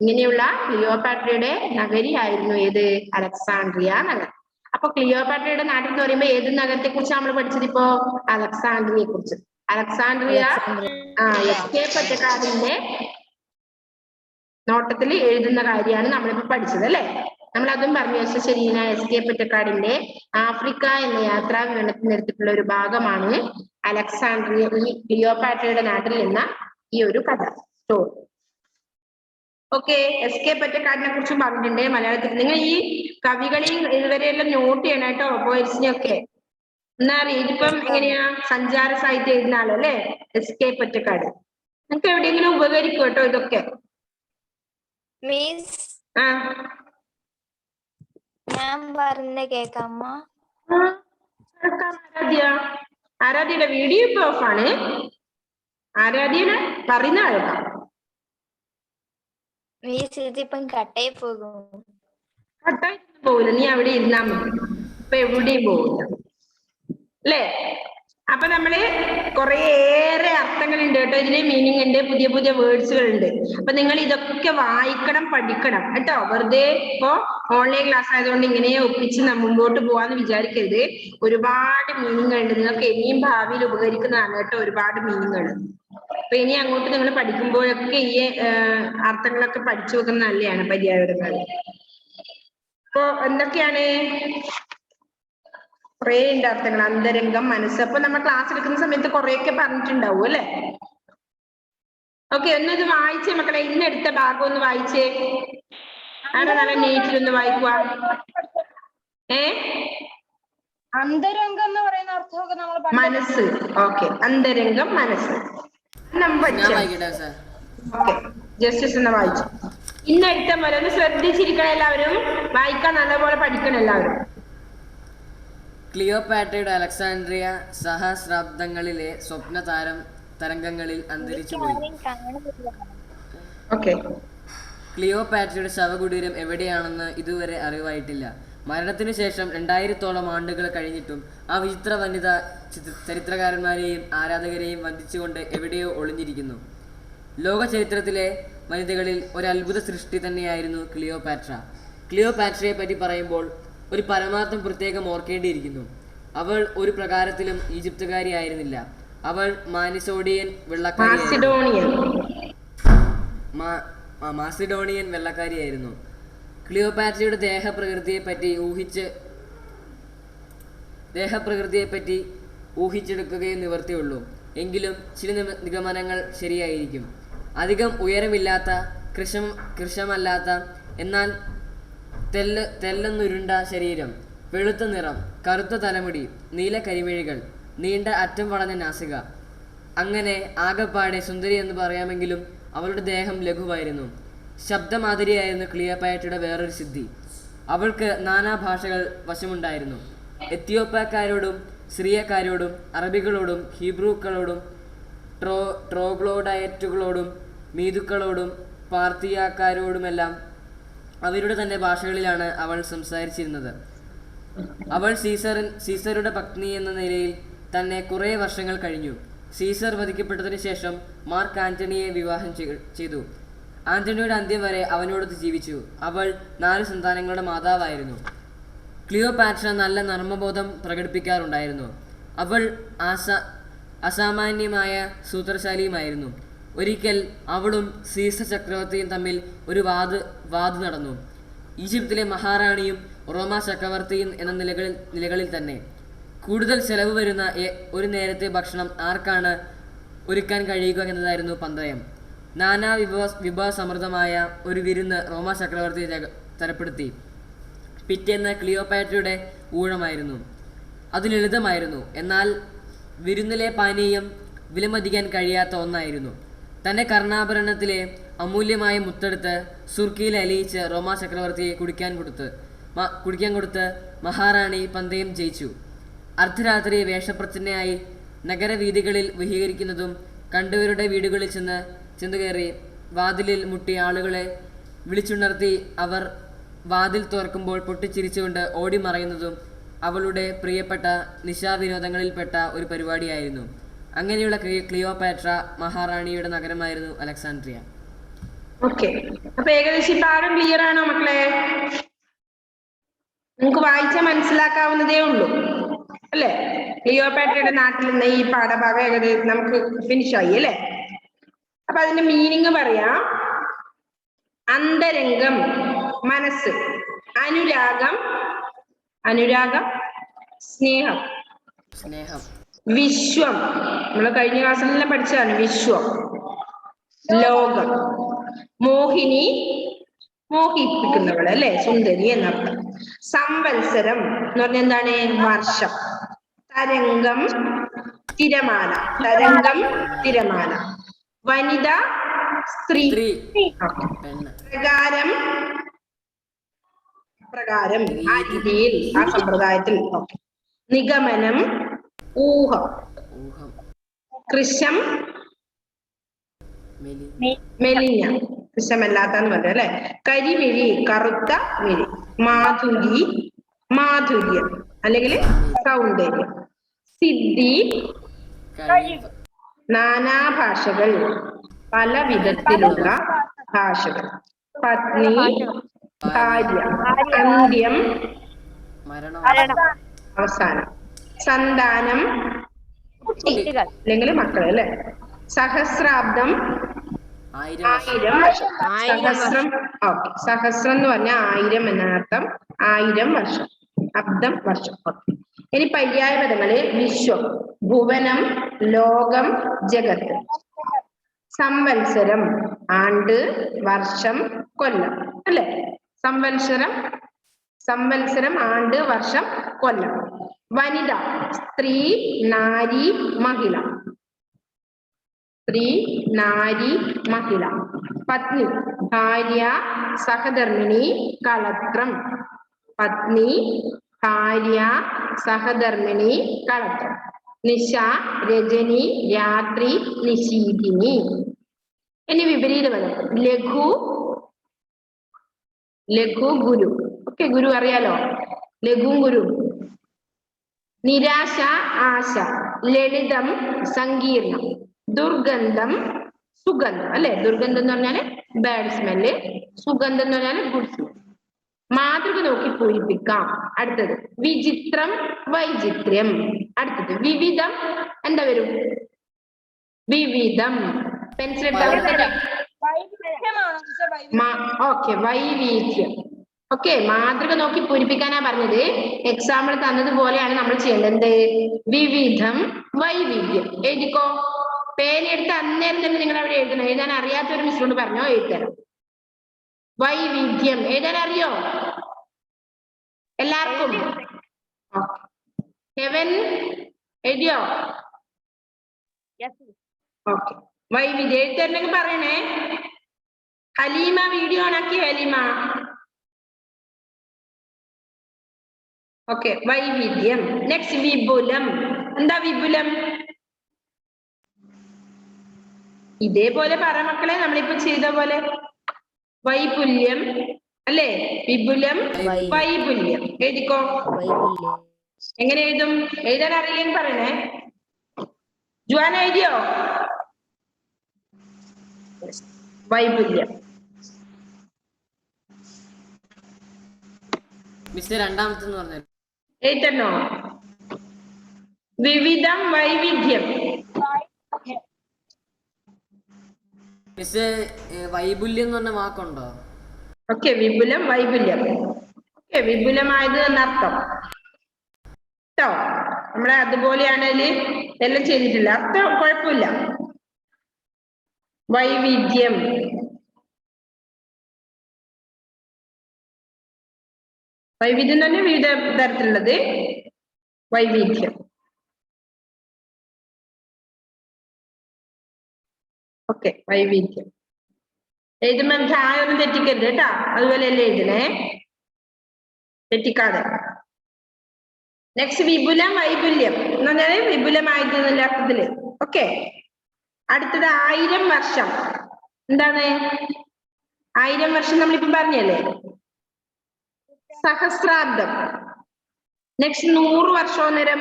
ഇങ്ങനെയുള്ള ക്ലിയോപാട്രയുടെ നഗരിയായിരുന്നു ഏത്? അലക്സാണ്ട്രിയ നഗരം. അപ്പൊ ക്ലിയോപാട്രയുടെ നാട്ടിൽ എന്ന് പറയുമ്പോ ഏത് നഗരത്തെ കുറിച്ച് നമ്മൾ പഠിച്ചത്? ഇപ്പോ അലക്സാണ്ട്രിയയെ കുറിച്ച്. അലക്സാണ്ട്രിയ എസ്.കെ. പൊറ്റക്കാടിന്റെ നോട്ടത്തിൽ എഴുതുന്ന കാര്യമാണ് നമ്മളിപ്പോ പഠിച്ചത് അല്ലെ. നമ്മൾ അതും പറഞ്ഞു. ശരീന എസ്.കെ. പൊറ്റക്കാടിന്റെ ആഫ്രിക്ക എന്ന യാത്രാ വിവരണത്തിൽ എടുത്തിട്ടുള്ള ഒരു ഭാഗമാണ് അലക്സാണ്ട്രിയ, ഈ ക്ലിയോപാട്രയുടെ നാട്ടിൽ എന്ന ഈ ഒരു കഥ സ്റ്റോറി. ഓക്കെ. എസ്.കെ. പൊറ്റക്കാടിനെ കുറിച്ചും പറഞ്ഞിട്ടുണ്ട് മലയാളത്തിൽ. നിങ്ങൾ ഈ കവികളെയും ഇതുവരെയെല്ലാം നോട്ട് ചെയ്യണം കേട്ടോ, പോയിറ്റ്സിനെയൊക്കെ. എന്നാ ഇതിപ്പം എങ്ങനെയാ? സഞ്ചാര സാഹിത്യം എഴുതുന്ന ആളല്ലേ എസ്.കെ. പൊറ്റക്കാട്. നിങ്ങൾക്ക് എവിടെയെങ്കിലും ഉപകരിക്കും കേട്ടോ ഇതൊക്കെ. ഞാൻ പറഞ്ഞ കേക്കാമ്മ. ആരാധ്യയുടെ വീഡിയോ ഇപ്പൊ ഓഫാണ്. ആരാധ്യയുടെ പറയുന്ന കേൾക്കാം. ഇപ്പം കട്ടായി പോകും. കട്ടായി പോകില്ല, നീ അവിടെ ഇരുന്നാ മതി. ഇപ്പൊ എവിടെയും പോകില്ല അല്ലേ. അപ്പൊ നമ്മള് കുറേയേറെ അർത്ഥങ്ങളുണ്ട് കേട്ടോ, ഇതിന് മീനിങ് ഉണ്ട്, പുതിയ പുതിയ വേർഡ്സുകൾ ഉണ്ട്. അപ്പൊ നിങ്ങൾ ഇതൊക്കെ വായിക്കണം, പഠിക്കണം കേട്ടോ. വെറുതെ ഇപ്പോ ഓൺലൈൻ ക്ലാസ് ആയതുകൊണ്ട് ഇങ്ങനെ ഒപ്പിച്ച് മുമ്പോട്ട് പോവാന്ന് വിചാരിക്കരുത്. ഒരുപാട് മീനിങ് ഉണ്ട്, നിങ്ങൾക്ക് ഇനിയും ഭാവിയിൽ ഉപകരിക്കുന്നതാണ് കേട്ടോ ഒരുപാട് മീനിങ്ങുകൾ. അപ്പൊ ഇനി അങ്ങോട്ട് നിങ്ങൾ പഠിക്കുമ്പോഴൊക്കെ ഈ അർത്ഥങ്ങളൊക്കെ പഠിച്ചു വെക്കുന്നത് നല്ലതാണ്, പര്യായപദങ്ങൾ. അപ്പൊ എന്തൊക്കെയാണ്? കുറേ ഉണ്ട് അർത്ഥങ്ങൾ. അന്തരംഗം, മനസ്സ്. അപ്പൊ നമ്മൾ ക്ലാസ് എടുക്കുന്ന സമയത്ത് കുറെയൊക്കെ പറഞ്ഞിട്ടുണ്ടാവും അല്ലെ. ഓക്കെ. ഒന്നിത് വായിച്ചേ മക്കളെ, ഇന്നെടുത്ത ഭാഗം ഒന്ന് വായിച്ചേ. ആരാ നല്ല നീറ്റിലൊന്ന് വായിക്കുക. അന്തരംഗം എന്ന് പറയുന്ന അർത്ഥമൊക്കെ നമ്മൾ മനസ്സ്. ഓക്കെ. അന്തരംഗം, മനസ്സ്. ജസ്റ്റിസ് എന്ന് വായിച്ചു. ഇന്നെടുത്ത പോലെ ഒന്ന് ശ്രദ്ധിച്ചിരിക്കണം എല്ലാവരും, വായിക്കാൻ നല്ലപോലെ പഠിക്കണം എല്ലാവരും. ക്ലിയോപാട്രയുടെ അലക്സാണ്ട്രിയ സഹസ്രാബ്ദങ്ങളിലെ സ്വപ്ന തരംഗങ്ങളിൽ അന്തരിച്ചുപോയി. ക്ലിയോപാട്രയുടെ ശവകുടീരം എവിടെയാണെന്ന് ഇതുവരെ അറിവായിട്ടില്ല. മരണത്തിനു ശേഷം 2000-ഓളം ആണ്ടുകൾ കഴിഞ്ഞിട്ടും ആ വിചിത്ര വനിത ചരിത്രകാരന്മാരെയും ആരാധകരെയും വന്ദിച്ചുകൊണ്ട് എവിടെയോ ഒളിഞ്ഞിരിക്കുന്നു. ലോക ചരിത്രത്തിലെ വനിതകളിൽ ഒരു അത്ഭുത സൃഷ്ടി തന്നെയായിരുന്നു ക്ലിയോപാട്ര. ക്ലിയോപാട്രയെ പറ്റി പറയുമ്പോൾ ഒരു പരമാർത്ഥം പ്രത്യേകം ഓർക്കേണ്ടിയിരിക്കുന്നു. അവൾ ഒരു പ്രകാരത്തിലും ഈജിപ്തുകാരിയായിരുന്നില്ല. അവൾ മാസിഡോണിയൻ വെള്ളക്കാരിയായിരുന്നു. ക്ലിയോപാട്രയുടെ ദേഹപ്രകൃതിയെപ്പറ്റി ഊഹിച്ചെടുക്കുകയും നിവർത്തിയുള്ളൂ. എങ്കിലും ചില നിഗമനങ്ങൾ ശരിയായിരിക്കും. അധികം ഉയരമില്ലാത്ത, കൃശമല്ലാത്ത, എന്നാൽ തെല്ലെന്നുരുണ്ട ശരീരം, വെളുത്ത നിറം, കറുത്ത തലമുടി, നീല കരിമിഴികൾ, നീണ്ട അറ്റം വളഞ്ഞ നാസിക. അങ്ങനെ ആകപ്പാടെ സുന്ദരി എന്ന് പറയാമെങ്കിലും അവളുടെ ദേഹം ലഘുവായിരുന്നു. ശബ്ദമാതിരിയായിരുന്നു ക്ലിയോപാട്രയുടെ വേറൊരു സിദ്ധി. അവൾക്ക് നാനാഭാഷകൾ വശമുണ്ടായിരുന്നു. എത്യോപ്യക്കാരോടും സിറിയക്കാരോടും അറബികളോടും ഹീബ്രുക്കളോടും ട്രോഗ്ലോഡയറ്റുകളോടും മീതുക്കളോടും പാർത്തിയാക്കാരോടുമെല്ലാം അവരുടെ തന്നെ ഭാഷകളിലാണ് അവൾ സംസാരിച്ചിരുന്നത്. അവൾ സീസറുടെ പത്നി എന്ന നിലയിൽ തന്നെ കുറേ വർഷങ്ങൾ കഴിഞ്ഞു. സീസർ വധിക്കപ്പെട്ടതിനു ശേഷം മാർക്ക് ആന്റണിയെ വിവാഹം ചെയ്തു. ആന്റണിയുടെ അന്ത്യം വരെ അവനോടൊത്ത് ജീവിച്ചു. അവൾ 4 സന്താനങ്ങളുടെ മാതാവായിരുന്നു. ക്ലിയോപാട്ര നല്ല നർമ്മബോധം പ്രകടിപ്പിക്കാറുണ്ടായിരുന്നു. അവൾ അസാമാന്യമായ സൂത്രശാലിയുമായിരുന്നു. ഒരിക്കൽ അവളും സീസർ ചക്രവർത്തിയും തമ്മിൽ ഒരു വാദ് നടന്നു. ഈജിപ്തിലെ മഹാറാണിയും റോമ ചക്രവർത്തിയും എന്ന നിലകളിൽ തന്നെ. കൂടുതൽ ചെലവ് വരുന്ന ഒരു നേരത്തെ ഭക്ഷണം ആർക്കാണ് ഒരുക്കാൻ കഴിയുക എന്നതായിരുന്നു പന്തയം. നാനാ വിഭവസമൃദ്ധമായ ഒരു വിരുന്ന് റോമ ചക്രവർത്തി തരപ്പെടുത്തി. പിറ്റേന്ന് ക്ലിയോപാട്രയുടെ ഊഴമായിരുന്നു. അത് ലളിതമായിരുന്നു. എന്നാൽ വിരുന്നിലെ പാനീയം വിലമതിക്കാൻ കഴിയാത്ത ഒന്നായിരുന്നു. തൻ്റെ കർണാഭരണത്തിലെ അമൂല്യമായ മുത്തെടുത്ത് സുർക്കിയിൽ അലിയിച്ച് റോമ ചക്രവർത്തിയെ കുടിക്കാൻ കൊടുത്ത് മഹാറാണി പന്തയം ജയിച്ചു. അർദ്ധരാത്രി വേഷപ്രച്ഛന്നയായി നഗരവീഥികളിൽ വിഹീകരിക്കുന്നതും കണ്ടവരുടെ വീടുകളിൽ ചെന്നു കയറി വാതിലിൽ മുട്ടി ആളുകളെ വിളിച്ചുണർത്തി അവർ വാതിൽ തുറക്കുമ്പോൾ പൊട്ടിച്ചിരിച്ചുകൊണ്ട് ഓടിമറയുന്നതും അവളുടെ പ്രിയപ്പെട്ട നിശാവിനോദങ്ങളിൽപ്പെട്ട ഒരു പരിപാടിയായിരുന്നു. അങ്ങനെയുള്ള ക്ലിയോപാട്ര മഹാറാണിയുടെ നഗരമായിരുന്നു അലക്സാൻഡ്രിയ. ഓക്കെ, അപ്പൊ ഏകദേശം ഈ പാഠം ക്ലിയർ ആണോ മക്കളെ? നമുക്ക് വായിച്ചാൽ മനസ്സിലാക്കാവുന്നതേ ഉള്ളൂ അല്ലെ? ക്ലിയോപാട്രയുടെ നാട്ടിൽ നിന്ന് ഈ പാഠഭാഗം ഏകദേശം നമുക്ക് ഫിനിഷ് ആയി അല്ലെ? അപ്പൊ അതിന്റെ മീനിങ് പറയാം. അന്തരംഗം മനസ്സ്, അനുരാഗം സ്നേഹം, വിശ്വം നമ്മൾ കഴിഞ്ഞ ക്ലാസ്സിലെല്ലാം പഠിച്ചതാണ്. വിശ്വം, ലോകം, മോഹിനി മോഹിപ്പിക്കുന്നവൾ അല്ലെ, സുന്ദരി എന്നർത്ഥം. സംവത്സരം എന്ന് പറഞ്ഞ എന്താണ്? വർഷം. തരംഗം തിരമാല. വനിത സ്ത്രീ. പ്രകാരം ആ രീതിയിൽ, ആ സമ്പ്രദായത്തിൽ. നിഗമനം ഊഹം. കൃശം മെലിഞ്ഞ, കൃശമല്ലാത്തെന്ന് പറഞ്ഞു അല്ലെ. കരിമിഴി കറുത്ത മിഴി. മാധുര്യം അല്ലെങ്കിൽ സൗന്ദര്യം. സിദ്ധി നാനാഭാഷകൾ, പല വിധത്തിലുള്ള ഭാഷകൾ. പത്നി ഭാര്യ. അന്ത്യം അവസാനം. സന്താനം അല്ലെങ്കിൽ മക്കൾ അല്ലെ. സഹസ്രാബ്ദം 1000 വർഷം. സഹസ്രം എന്ന് പറഞ്ഞാൽ 1000 എന്നർത്ഥം. 1000 വർഷം. അബ്ദം വർഷം. ഇനി പര്യായ പദങ്ങള്. വിശ്വം, ഭുവനം, ലോകം, ജഗത്ത്. സംവത്സരം ആണ്ട്, വർഷം, കൊല്ലം അല്ലെ. സംവത്സരം ആണ്ട്, വർഷം, കൊല്ലം. വനിത സ്ത്രീ, നാരി, മഹിള. പത്നി ഭാര്യ, സഹധർമ്മിണി, കളത്രം. നിശ രജനി, രാത്രി, നിശീതിനി. ഇനി വിപരീത പദം. ലഘു ഗുരു. ഓക്കെ, ഗുരു അറിയാലോ, ലഘുവും ഗുരു. നിരാശ ആശ. ലളിതം സങ്കീർണം. ദുർഗന്ധം സുഗന്ധം അല്ലെ. ദുർഗന്ധം എന്ന് പറഞ്ഞാല് ബാഡ് സ്മെല്ല്, സുഗന്ധം എന്ന് പറഞ്ഞാല് ഗുഡ് സ്മെൽ. മാതൃക നോക്കി പൂരിപ്പിക്കാം. അടുത്തത് വിചിത്രം വൈചിത്ര്യം. അടുത്തത് വിവിധം എന്താ വരും? വിവിധം. പെൻസിൽ ഓക്കെ വൈവിധ്യം. ഓക്കെ മാതൃക നോക്കി പൂരിപ്പിക്കാനാ പറഞ്ഞത്. എക്സാമ്പിൾ തന്നതുപോലെയാണ് നമ്മൾ ചെയ്യേണ്ടത്. എന്ത്? വിവിധം വൈവിധ്യം. എഴുതിക്കോ. പേരെടുത്ത് അന്നേരം തന്നെ നിങ്ങൾ അവിടെ എഴുതണം. എഴുതാൻ അറിയാത്തൊരു മിസ്സിനോട് പറഞ്ഞോ എഴുതണം. വൈവിധ്യം എഴുതാൻ അറിയോ എല്ലാവർക്കും? ഹെവൻ എഴുതിയോ? ഓക്കെ വൈവിധ്യം എഴുതരുന്നെങ്കിൽ പറയണേ. ഹലീമ വീഡിയോ ഓണാക്കി. ഹലീമ ഓക്കെ വൈവിധ്യം. നെക്സ്റ്റ് വിപുലം. എന്താ വിപുലം? ഇതേപോലെ പറ മക്കളെ, നമ്മളിപ്പോ ചെയ്ത പോലെ. വൈപുല്യം അല്ലേ? വിപുലം വൈപുല്യം. എഴുതിക്കോ. എങ്ങനെ എഴുതും? എഴുതാൻ അറിയില്ലെങ്കിൽ പറയണേ. ജുവാൻ എഴുതിയോ? വൈപുല്യം. മിസ് രണ്ടാമത്തെന്ന് പറഞ്ഞു. എഴുതണോ? വിവിധം വൈവിധ്യം. മിസ് വൈപുല്യം എന്ന് പറഞ്ഞ വാക്കുണ്ടോ? ഓക്കെ വിപുലം വൈപുല്യം. ഓക്കെ വിപുലമായത് എന്നർത്ഥം കേട്ടോ. നമ്മളെ അതുപോലെയാണെങ്കിൽ എല്ലാം ചെയ്തിട്ടില്ല. അർത്ഥം കുഴപ്പമില്ല. വൈവിധ്യം. വൈവിധ്യം തന്നെ വിവിധ തരത്തിലുള്ളത് വൈവിധ്യം. ഓക്കെ വൈവിധ്യം. എഴുതുമ്പോ ചായൊന്നും തെറ്റിക്കരുത് കേട്ടാ. അതുപോലെ അല്ലേ എഴുതണേ, തെറ്റിക്കാതെ. നെക്സ്റ്റ് വിപുലം വൈപുല്യം എന്ന് പറഞ്ഞാല് വിപുലമായത് എന്നുള്ള അർത്ഥത്തില്. ഓക്കെ അടുത്തത് 1000 വർഷം. എന്താണ് 1000 വർഷം? നമ്മളിപ്പം പറഞ്ഞല്ലേ സഹസ്രാബ്ദം. നെക്സ്റ്റ് 100 വർഷം നേരം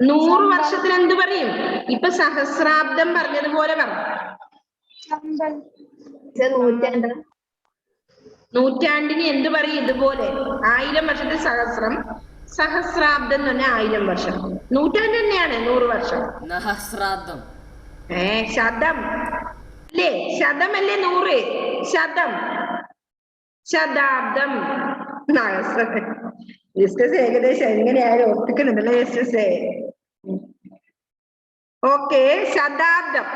100 വർഷത്തിന് എന്ത് പറയും? ഇപ്പൊ സഹസ്രാബ്ദം പറഞ്ഞതുപോലെ പറഞ്ഞു. നൂറ്റാണ്ടിന് എന്ത് പറയും? ഇതുപോലെ 1000 വർഷത്തെ സഹസ്രം. സഹസ്രാബ്ദം എന്ന് പറഞ്ഞാൽ 1000 വർഷം. നൂറ്റാണ്ട് തന്നെയാണ് 100 വർഷം. സഹസ്രാബ്ദം. ശതം അല്ലേ? ശതമല്ലേ 100? ശതം. ശതാബ്ദം. ഏകദേശം എങ്ങനെയായാലും ഒപ്പിക്കുന്നുണ്ടല്ലോ. ഓക്കെ ശതാബ്ദം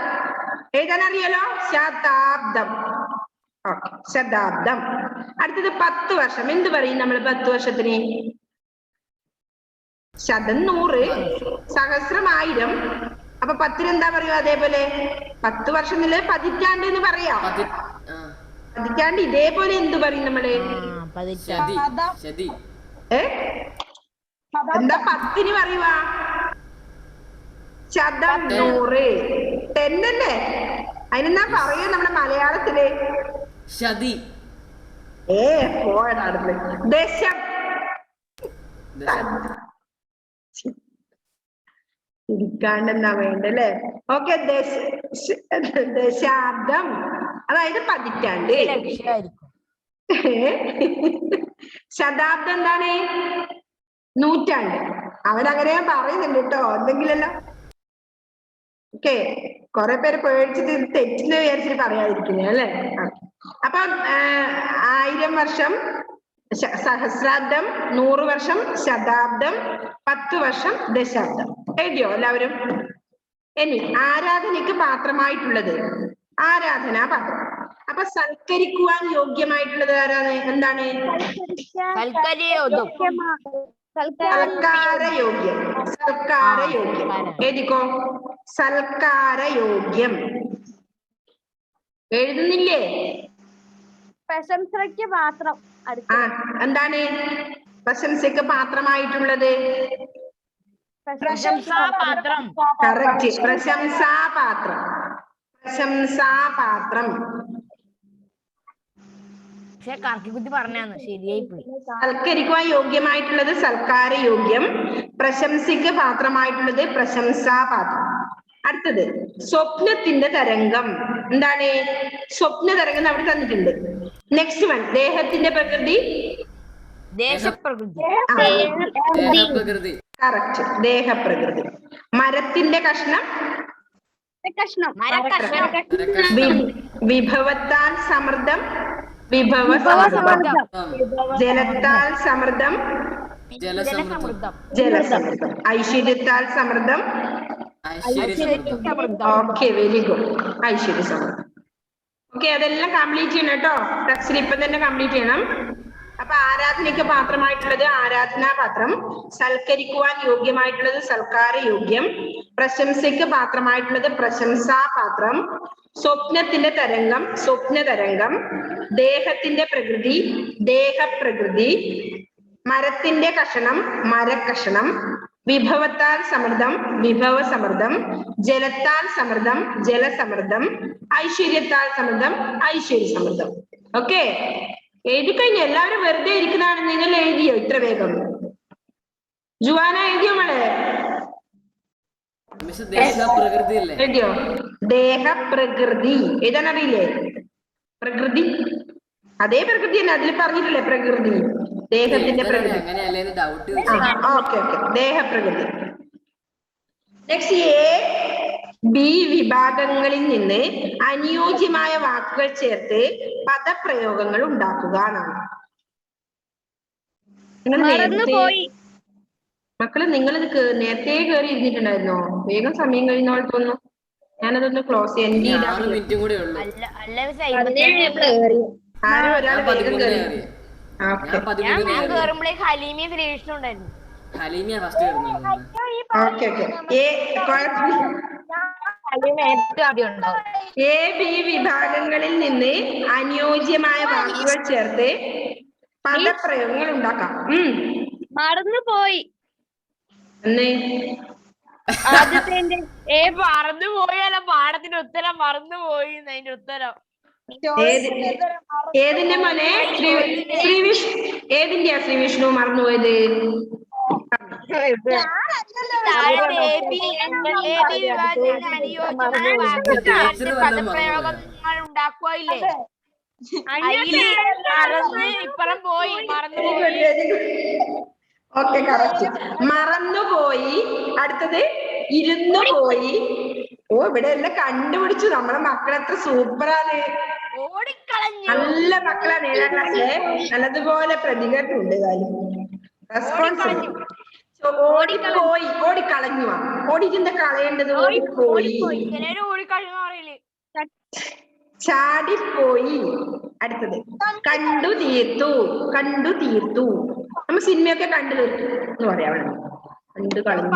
എഴുതാൻ അറിയാലോ. ശതാബ്ദം. ഓക്കെ ശതാബ്ദം. അടുത്തത് 10 വർഷം. എന്ത് പറയും നമ്മൾ 10 വർഷത്തിന്? ശതം 100, സഹസ്രം 1000. അപ്പൊ 10 എന്താ പറയുക? അതേപോലെ 10 വർഷം എന്നുള്ളത് പതിറ്റാണ്ട് എന്ന് പറയാം. പതിറ്റാണ്ട് ഇതേപോലെ എന്ത് പറയും നമ്മള്? എന്താ 10ന് പറയുക? ശതം 100. 10 അല്ലേ? അതിനെന്താ പറയാ നമ്മുടെ മലയാളത്തില്? ശതി. പോയതാണ് ദശം. ഇരിക്കാണ്ടെന്നാ വേണ്ടല്ലേ. ഓക്കെ ദശാബ്ദം അതായത് പതിറ്റാണ്ട്. ശതാബ്ദം എന്താണ്? നൂറ്റാണ്ട്. അവരങ്ങനെ പറയുന്നുണ്ട് കേട്ടോ. എന്തെങ്കിലല്ലോ. ഓക്കെ കുറെ പേര് പേടിച്ചിട്ട് തെറ്റിന്ന് വിചാരിച്ചിട്ട് പറയാതിരിക്കുന്നത് അല്ലേ. അപ്പൊ 1000 വർഷം സഹസ്രാബ്ദം, 100 വർഷം ശതാബ്ദം, 10 വർഷം ദശാബ്ദം. എഴുതിയോ എല്ലാവരും? ഇനി ആരാധനയ്ക്ക് പാത്രമായിട്ടുള്ളത്. ആരാധനാ പാത്രം. അപ്പൊ സൽക്കരിക്കുവാൻ യോഗ്യമായിട്ടുള്ളത് ആരാണ്? എന്താണ്? സൽക്കാരയോഗ്യം. സൽക്കാരയോഗ്യം. എഴുതിക്കോ. സൽക്കാരയോഗ്യം. എഴുതുന്നില്ലേ? പ്രശംസയ്ക്ക് പാത്രം. എന്താണ് പ്രശംസയ്ക്ക് പാത്രമായിട്ടുള്ളത്? പ്രശംസാപാത്രം. കറക്റ്റ്. പ്രശംസാപാത്രം. പ്രശംസാപാത്രം. കറക്കിക്കുത്തി പറഞ്ഞാണ് ശരിയായി പോയി. സൽക്കരിക്കുവാൻ യോഗ്യമായിട്ടുള്ളത് സൽക്കാര യോഗ്യം. പ്രശംസയ്ക്ക് പാത്രമായിട്ടുള്ളത് പ്രശംസാപാത്രം. അടുത്തത് സ്വപ്നത്തിന്റെ തരംഗം. എന്താണ് സ്വപ്ന തരംഗം അവിടെ തന്നിട്ടുണ്ട്. നെക്സ്റ്റ് വൺ ദേഹത്തിന്റെ പ്രകൃതി. ദേശപ്രകൃതി. ദേഹപ്രകൃതി. കറക്റ്റ്, ദേഹപ്രകൃതി. മരത്തിന്റെ കഷ്ണം. വിഭവത്താൽ സമൃദ്ധം. വിഭവ സമൃദ്ധം. ജലത്താൽ സമൃദ്ധം. ജലസമൃദ്ധം. ജലസമൃദ്ധം. ഐശ്വര്യത്താൽ സമൃദ്ധം. Okay, very good. ഐശ്വര്യ സമൃദ്ധം. ഓക്കെ, അതെല്ലാം കംപ്ലീറ്റ് ചെയ്യണം കേട്ടോ. ടെക്സ്റ്റിൽ ഇപ്പൊ തന്നെ കംപ്ലീറ്റ് ചെയ്യണം. അപ്പൊ ആരാധനയ്ക്ക് പാത്രമായിട്ടുള്ളത് ആരാധനാപാത്രം, സൽക്കരിക്കുവാൻ യോഗ്യമായിട്ടുള്ളത് സൽക്കാര യോഗ്യം, പ്രശംസയ്ക്ക് പാത്രമായിട്ടുള്ളത് പ്രശംസാപാത്രം, സ്വപ്നത്തിന്റെ തരംഗം സ്വപ്ന തരംഗം, ദേഹത്തിന്റെ പ്രകൃതി ദേഹപ്രകൃതി, മരത്തിന്റെ കഷണം മരക്കഷണം, വിഭവത്താൽ സമൃദ്ധം വിഭവ സമൃദ്ധം, ജലത്താൽ സമൃദ്ധം ജലസമൃദ്ധം, ഐശ്വര്യത്താൽ സമൃദ്ധം ഐശ്വര്യ സമൃദ്ധം. ഓക്കെ, എഴുതി കഴിഞ്ഞ എല്ലാവരും വെറുതെ ഇരിക്കുന്നതാണ്. നിങ്ങൾ എഴുതിയോ ഇത്ര വേഗം? ജുവാന എഴുതിയോ മോളെ? ദേഹപ്രകൃതി അല്ലേ? എഴുതിയോ? ദേഹപ്രകൃതി എഴുതാൻ അറിയില്ലേ? പ്രകൃതി അതേ പ്രകൃതി തന്നെ അതിൽ പറഞ്ഞിട്ടില്ലേ? പ്രകൃതി, ദേഹത്തിന്റെ പ്രകൃതി. അങ്ങനെയല്ലേ ഡൗട്ട്. ഓക്കെ ഓക്കെ, ദേഹപ്രകൃതി. നെക്സ്റ്റ് എ ബി വിഭാഗങ്ങളിൽ നിന്ന് അനുയോജ്യമായ വാക്കുകൾ ചേർത്ത് പദപ്രയോഗങ്ങൾ ഉണ്ടാക്കുക എന്നാണ്. മക്കള് നിങ്ങൾ നേരത്തെ കയറി ഇരുന്നിട്ടുണ്ടായിരുന്നോ? വേഗം സമയം കഴിഞ്ഞോൾ തോന്നുന്നു. ഞാനതൊന്ന് ക്ലോസ് ചെയ്യാൻ. 6 മിനിറ്റും കൂടെ ഉള്ളൂ. ആരും ഒരാൾ വേഗം കയറി. ഹലീമിയ ഫസ്റ്റ് വരുന്നത്. Okay okay. എ ബി വിഭാഗങ്ങളിൽ നിന്ന് അനുയോജ്യമായ വാക്കുകൾ ചേർത്ത് പദപ്രയോഗങ്ങൾ ഉണ്ടാക്കാം. മറന്നുപോയി. മറന്നുപോയല്ല, പാഠത്തിന്റെ ഉത്തരം മറന്നുപോയി. അതിന്റെ ഉത്തരം ഏതിന്റെ മോനെ? ഏതിന്റെയാ ശ്രീവിഷ്ണു മറന്നുപോയത്? ഉണ്ടാക്കുവായില്ലേ? ഇപ്പറം പോയി മറന്നുപോയി. Okay, correct. മറന്നുപോയി. അടുത്തത് ഇരുന്നു പോയി. ഓ, ഇവിടെ എല്ലാം കണ്ടുപിടിച്ചു. നമ്മളെ മക്കൾ എത്ര സൂപ്പറാണ്. നല്ല മക്കളാണ് 7ാം ക്ലാസ്സിലെ. നല്ലതുപോലെ പ്രതികരണമുണ്ട്. കാര്യം റെസ്പോൺസ്. ഓടിപ്പോയി, ഓടിക്കളഞ്ഞു. ഓടിക്കുന്ന കളയേണ്ടത് ഓടിപ്പോയി. ചാടിപ്പോയി. അടുത്തത് കണ്ടു തീർത്തു. കണ്ടു തീർത്തു. നമ്മൾ സിനിമയൊക്കെ കണ്ടു തീർത്തു എന്ന് പറയാം. കണ്ടു കളഞ്ഞു.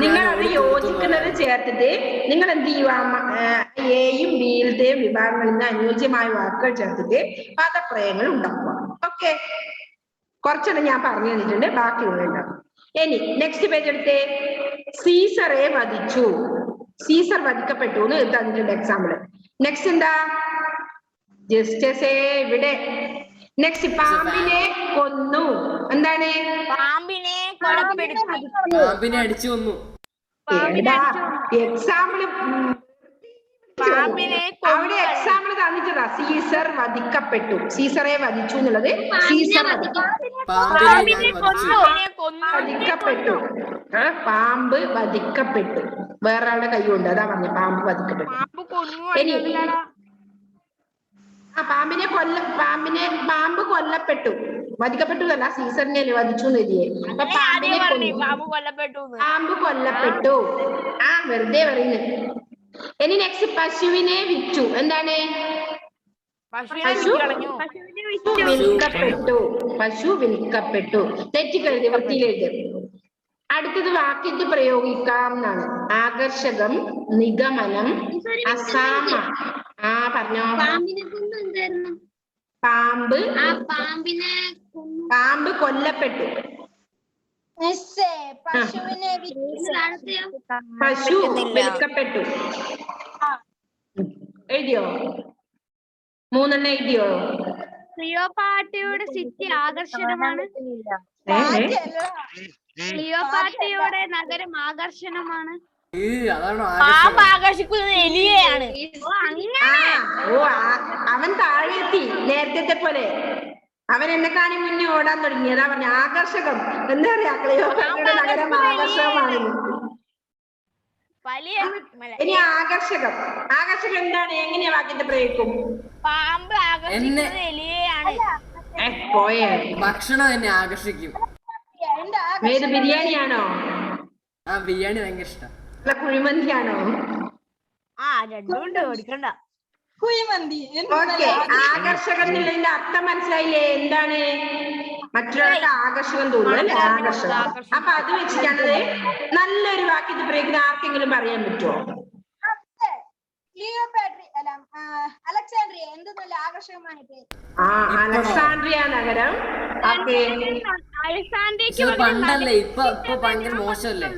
നിങ്ങൾ അത് യോജിക്കുന്നത് ചേർത്തിട്ട് നിങ്ങൾ എന്ത് ചെയ്യുക? എയും ബിയിലത്തെയും വിഭാഗങ്ങളിൽ നിന്ന് അനുയോജ്യമായ വാക്കുകൾ ചേർത്തിട്ട് പദപ്രയോഗങ്ങൾ ഉണ്ടാക്കുക. ഓക്കെ, കുറച്ചെണ്ണം ഞാൻ പറഞ്ഞു തന്നിട്ടുണ്ട്, ബാക്കി ഉണ്ടാവും. ഇനി നെക്സ്റ്റ് പേജ് എടുത്തേ. സീസറെ വധിച്ചു. സീസർ വധിക്കപ്പെട്ടു എന്ന് തന്നിട്ടുണ്ട് എക്സാമ്പിൾ. നെക്സ്റ്റ് എന്താ? ജസ്റ്റസേ ഇവിടെ. നെക്സ്റ്റ് പാമ്പിനെ കൊന്നു. എന്താണ്? പാമ്പിനെ അടിച്ചു കൊന്നു. എക്സാമ്പിള് അവിടെ എക്സാമ്പിൾ തന്നിട്ടതാ. സീസർ വധിക്കപ്പെട്ടു. സീസറെ വധിച്ചു എന്നുള്ളത് സീസർ വധിക്കപ്പെട്ടു. പാമ്പ് വധിക്കപ്പെട്ടു. വേറെ ആളുടെ കൈ കൊണ്ട്. അതാ പറഞ്ഞ പാമ്പ് വധിക്കപ്പെട്ടു. ഇനി പാമ്പ് കൊല്ലപ്പെട്ടു. വധിക്കപ്പെട്ടതല്ല, സീസറിനെ വധിച്ചു എന്ന് എഴുതിയേ. അപ്പൊ പാമ്പ് കൊല്ലപ്പെട്ടു. വെറുതെ പറയുന്നു. ഇനി നെക്സ്റ്റ് പശുവിനെ വിറ്റു. എന്താണ്? പശു വിൽക്കപ്പെട്ടു. പശു വിൽക്കപ്പെട്ടു. തെറ്റിക്കരുത്, വൃത്തിയിലെഴുത്. അടുത്തത് വാക്യത്തിൽ പ്രയോഗിക്കാം എന്നാണ്. ആകർഷകം, നിഗമനം, അസാമ. പറഞ്ഞോ. പാമ്പ് കൊല്ലപ്പെട്ടു. പശു വിൽക്കപ്പെട്ടു. എഴുതിയോ? 3 എഴുതിയോ? ക്ലിയോപാട്രയുടെ സിറ്റി ആകർഷണമാണ്. ക്ലിയോപാട്രയുടെ നഗരം ആകർഷണമാണ്. അതാണോ പാമ്പ് ആകർഷകം? ആകർഷിക്കുന്നത് എലിയെയാണ്. അവൻ താഴെ എത്തി നേരത്തെ പോലെ. അവൻ എന്നെ കാണി മുന്നേ ഓടാൻ തുടങ്ങി. അതാ പറഞ്ഞ ആകർഷകം. എന്താ പറയാ ക്ലിയോപാട്രയുടെ നഗരം ആകർഷകമാണ്. വലിയ ഇനി ആകർഷകം. ആകർഷകം എന്താണ്? എങ്ങനെയാ വാക്കിന്റെ പ്രയോഗിക്കും? പാമ്പ് ആകർഷിക്കുന്നത് എലിയെയാണ്. പോയേ. ഭക്ഷണം എന്നെ ആകർഷിക്കും. ഏത് ബിരിയാണിയാണോ? ആ ബിരിയാണി ഭയങ്കര ഇഷ്ടം. അല്ല കുഴിമന്തിയാണോ? രണ്ടും ഉണ്ട്, ഓടിക്കണ്ട. കുഴിമന്തി. ഓക്കെ, ആകർഷകം എന്നുള്ളതിന്റെ അർത്ഥം മനസ്സിലായില്ലേ? എന്താണ്? മറ്റുള്ളവർക്ക് ആകർഷകം തോന്നുന്നു അല്ലെ? ആകർഷകം. അപ്പൊ അത് വെച്ചിട്ടാണത് നല്ലൊരു വാക്ക് ഇത് പ്രയോഗിക്കുന്ന ആർക്കെങ്കിലും പറയാൻ പറ്റുമോ? അലക്സാണ്ട്രിയ എന്ത് നല്ല ആകർഷകമായ പേര്. അലക്സാണ്ട്രിയ നഗരം. ഓക്കെ, ഇത് പണ്ടല്ലേ, ഇപ്പൊ ഭയങ്കര മോശമല്ലേ?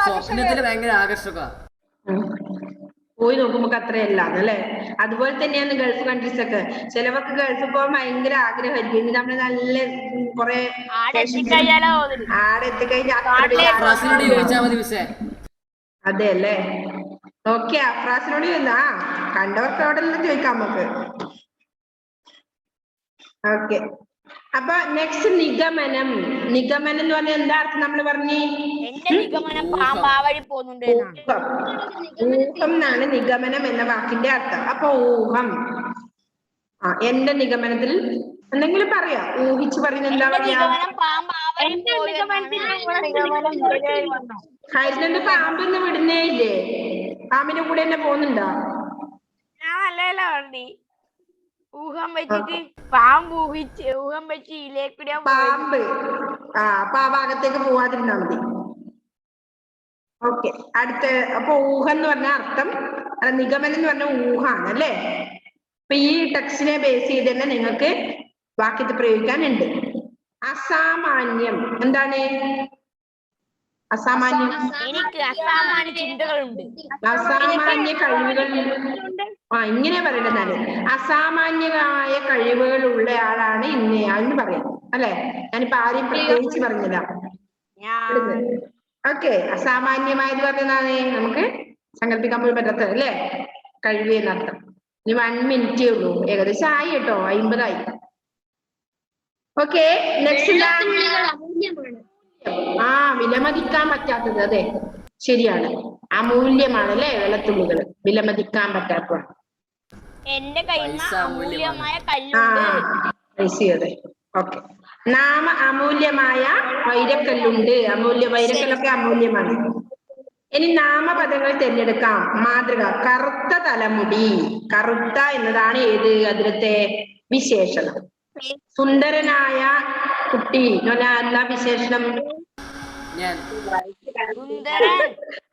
സ്വപ്നത്തില് ഭയങ്കര ആകർഷക. പോയി നോക്കുമ്പോ അത്രയല്ല അല്ലേ? അതുപോലെ തന്നെയാണ് ഗൾഫ് കൺട്രീസ് ഒക്കെ. ചിലവർക്ക് ഗൾഫിൽ പോകാൻ ഭയങ്കര ആഗ്രഹമായിരിക്കും. ഇനി നമ്മള് നല്ല കൊറേ ആടെ എത്തിക്കഴിഞ്ഞാൽ ചോദിച്ചാൽ മതി മിസ്സേ. അതെ അല്ലേ? ഓക്കെ, അഫ്രാസിനോട് കണ്ടവർക്ക് അവിടെ നിന്ന് ചോദിക്കാം നമുക്ക്. ഓക്കെ, അപ്പൊ നെക്സ്റ്റ് നിഗമനം. നിഗമനം എന്ന് പറഞ്ഞാൽ എന്താ അർത്ഥം? നമ്മൾ പറഞ്ഞു എന്റെ നിഗമനം പാമ്പ് ആ വഴി പോകുന്നുണ്ട് എന്നാണ്. ഊഹം എന്നാണ് നിഗമനം എന്ന വാക്കിന്റെ അർത്ഥം. അപ്പൊ ഊഹം. എന്റെ നിഗമനത്തിൽ എന്തെങ്കിലും പറയാ, ഊഹിച്ച് പറയുന്നത് എന്താ പറയാ? പാമ്പ് ആ വഴി ഹരിതന്റെ പാമ്പെന്ന് വിടുന്നേ ഇല്ലേ? പാമ്പിന്റെ കൂടെ തന്നെ പോകുന്നുണ്ടോ? ഊഹം വെച്ചിട്ട് പാമ്പ് ഊഹം വെച്ച് ഇലേക്കൂടെ പാമ്പ്. അപ്പൊ ആ ഭാഗത്തേക്ക് പോവാതിരുന്നാ മതി. ഓക്കെ, അടുത്ത. അപ്പൊ ഊഹം എന്ന് പറഞ്ഞ അർത്ഥം, നിഗമനം എന്ന് പറഞ്ഞ ഊഹാണ് അല്ലേ? അപ്പൊ ഈ ടെക്സ്റ്റിനെ ബേസ് ചെയ്ത് തന്നെ നിങ്ങൾക്ക് വാക്യത്തിൽ പ്രയോഗിക്കാനുണ്ട്. അസാമാന്യം എന്താണ്? അസാമാന്യം. എനിക്ക് അസാമാന്യ ചിന്തകളുണ്ട്. അസാമാന്യ കഴിവുകൾ. ഇങ്ങനെ പറയണ്ടെന്നാല് അസാമാന്യമായ കഴിവുകളുള്ള ആളാണ് ഇന്നയാളെന്ന് പറയാം അല്ലെ? ഞാനിപ്പോ ആരെയും പ്രത്യേകിച്ച് പറഞ്ഞില്ല. ഓക്കെ, അസാമാന്യമായത് പറഞ്ഞതാണ് നമുക്ക് സങ്കല്പിക്കാൻ പോലും പറ്റാത്തത് അല്ലെ? കഴിവ് എന്നർത്ഥം. ഇനി 1 മിനിറ്റേ ഉള്ളൂ, ഏകദേശം ആയി കേട്ടോ, 50 ഓക്കെ, നെക്സ്റ്റ് വിലമതിക്കാൻ പറ്റാത്തത്. അതെ, ശരിയാണ്. അമൂല്യമാണ് അല്ലെ? വെള്ളത്തുള്ളികൾ വിലമതിക്കാൻ പറ്റാത്തതാണ്. എന്റെ കയ്യിൽ അമൂല്യമായ കല്ലുണ്ട്. അതെ, ഓക്കെ. അമൂല്യമായ വൈരക്കല്ലുണ്ട്. വൈരക്കല്ലൊക്കെ അമൂല്യമാണ്. ഇനി നാമപദങ്ങൾ തിരഞ്ഞെടുക്കാം. മാതൃക. കറുത്ത തലമുടി. കറുത്ത എന്നതാണ് ഏത് അതിലത്തെ വിശേഷണം. സുന്ദരനായ കുട്ടി എന്താ വിശേഷണം? സുന്ദരൻ.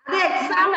അത് എക്സാം